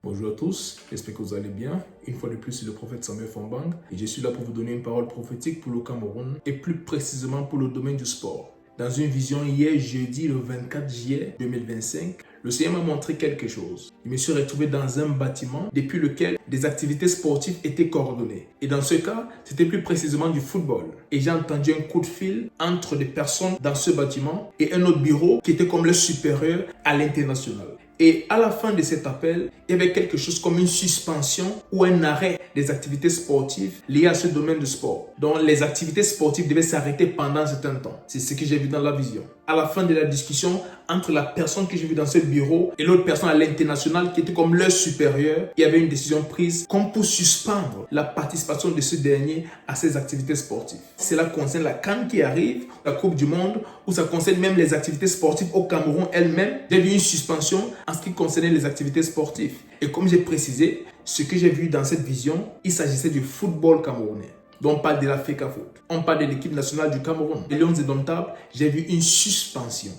Bonjour à tous, j'espère que vous allez bien. Une fois de plus, c'est le prophète Samuel Fombang et je suis là pour vous donner une parole prophétique pour le Cameroun et plus précisément pour le domaine du sport. Dans une vision hier, jeudi, le 24 juillet 2025, le Seigneur m'a montré quelque chose. Je me suis retrouvé dans un bâtiment depuis lequel des activités sportives étaient coordonnées. Et dans ce cas, c'était plus précisément du football. Et j'ai entendu un coup de fil entre des personnes dans ce bâtiment et un autre bureau qui était comme le supérieur à l'international. Et à la fin de cet appel, il y avait quelque chose comme une suspension ou un arrêt des activités sportives liées à ce domaine de sport. Donc les activités sportives devaient s'arrêter pendant un certain temps. C'est ce que j'ai vu dans la vision. À la fin de la discussion entre la personne que j'ai vue dans ce bureau et l'autre personne à l'international qui était comme leur supérieur, il y avait une décision prise comme pour suspendre la participation de ce dernier à ces activités sportives. Cela concerne la CAN qui arrive, la Coupe du Monde, ou ça concerne même les activités sportives au Cameroun elles-mêmes. J'ai vu une suspension en ce qui concernait les activités sportives. Et comme j'ai précisé, ce que j'ai vu dans cette vision, il s'agissait du football camerounais. Donc on parle de la FECAFOOT. On parle de l'équipe nationale du Cameroun. Les Lions indomptables, j'ai vu une suspension.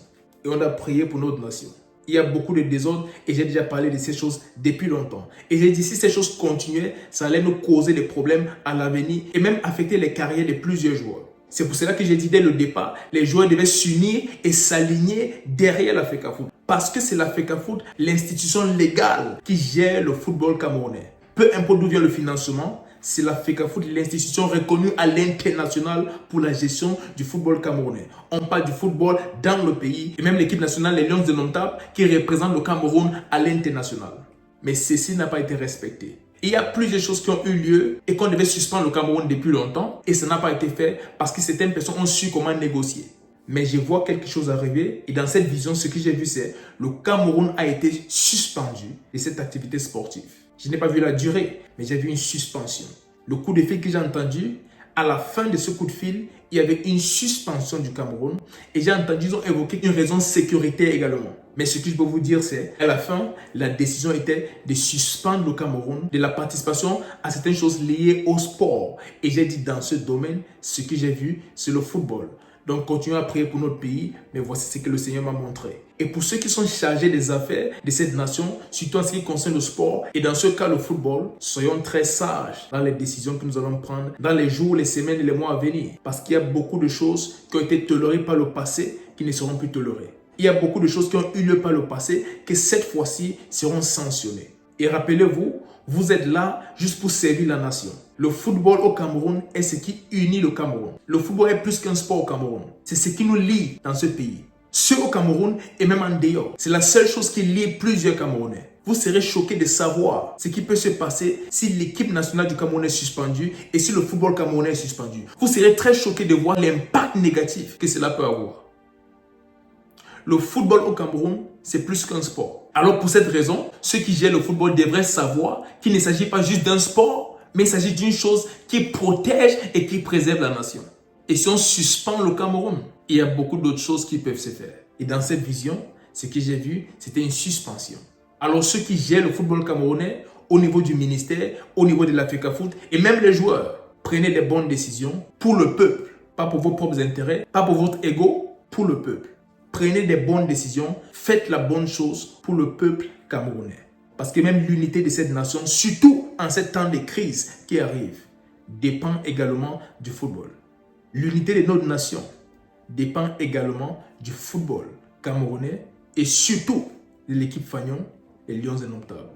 Et on a prié pour notre nation. Il y a beaucoup de désordre et j'ai déjà parlé de ces choses depuis longtemps. Et j'ai dit si ces choses continuaient, ça allait nous causer des problèmes à l'avenir et même affecter les carrières de plusieurs joueurs. C'est pour cela que j'ai dit dès le départ, les joueurs devaient s'unir et s'aligner derrière la FECAFOOT. Parce que c'est la FECAFOOT, l'institution légale qui gère le football camerounais. Peu importe d'où vient le financement, c'est la FECAFOOT, l'institution reconnue à l'international pour la gestion du football camerounais. On parle du football dans le pays et même l'équipe nationale, les Lions indomptables, qui représente le Cameroun à l'international. Mais ceci n'a pas été respecté. Il y a plusieurs choses qui ont eu lieu et qu'on devait suspendre le Cameroun depuis longtemps et ça n'a pas été fait parce que certaines personnes ont su comment négocier. Mais je vois quelque chose arriver et dans cette vision, ce que j'ai vu, c'est le Cameroun a été suspendu de cette activité sportive. Je n'ai pas vu la durée, mais j'ai vu une suspension. Le coup de fil que j'ai entendu, à la fin de ce coup de fil, il y avait une suspension du Cameroun et j'ai entendu, ils ont évoqué une raison sécuritaire également. Mais ce que je peux vous dire, c'est à la fin, la décision était de suspendre le Cameroun de la participation à certaines choses liées au sport. Et j'ai dit dans ce domaine, ce que j'ai vu, c'est le football. Donc, continuons à prier pour notre pays, mais voici ce que le Seigneur m'a montré. Et pour ceux qui sont chargés des affaires de cette nation, surtout en ce qui concerne le sport, et dans ce cas le football, soyons très sages dans les décisions que nous allons prendre dans les jours, les semaines et les mois à venir. Parce qu'il y a beaucoup de choses qui ont été tolérées par le passé qui ne seront plus tolérées. Il y a beaucoup de choses qui ont eu lieu par le passé qui cette fois-ci seront sanctionnées. Et rappelez-vous, vous êtes là juste pour servir la nation. Le football au Cameroun est ce qui unit le Cameroun. Le football est plus qu'un sport au Cameroun. C'est ce qui nous lie dans ce pays. Ceux au Cameroun et même en dehors. C'est la seule chose qui lie plusieurs Camerounais. Vous serez choqués de savoir ce qui peut se passer si l'équipe nationale du Cameroun est suspendue et si le football camerounais est suspendu. Vous serez très choqués de voir l'impact négatif que cela peut avoir. Le football au Cameroun, c'est plus qu'un sport. Alors pour cette raison, ceux qui gèrent le football devraient savoir qu'il ne s'agit pas juste d'un sport, mais il s'agit d'une chose qui protège et qui préserve la nation. Et si on suspend le Cameroun, il y a beaucoup d'autres choses qui peuvent se faire. Et dans cette vision, ce que j'ai vu, c'était une suspension. Alors ceux qui gèrent le football camerounais, au niveau du ministère, au niveau de la FECAFOOT, et même les joueurs, prenez des bonnes décisions pour le peuple. Pas pour vos propres intérêts, pas pour votre ego, pour le peuple. Prenez des bonnes décisions, faites la bonne chose pour le peuple camerounais. Parce que même l'unité de cette nation, surtout en ces temps de crise qui arrivent, dépend également du football. L'unité de notre nation dépend également du football camerounais et surtout de l'équipe Fagnon, les Lions indomptables.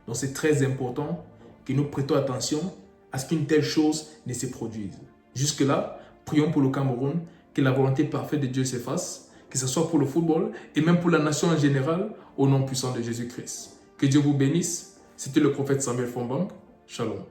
Donc c'est très important que nous prêtons attention à ce qu'une telle chose ne se produise. Jusque-là, prions pour le Cameroun, que la volonté parfaite de Dieu s'efface, que ce soit pour le football et même pour la nation en général, au nom puissant de Jésus-Christ. Que Dieu vous bénisse. C'était le prophète Samuel Fombang. Shalom.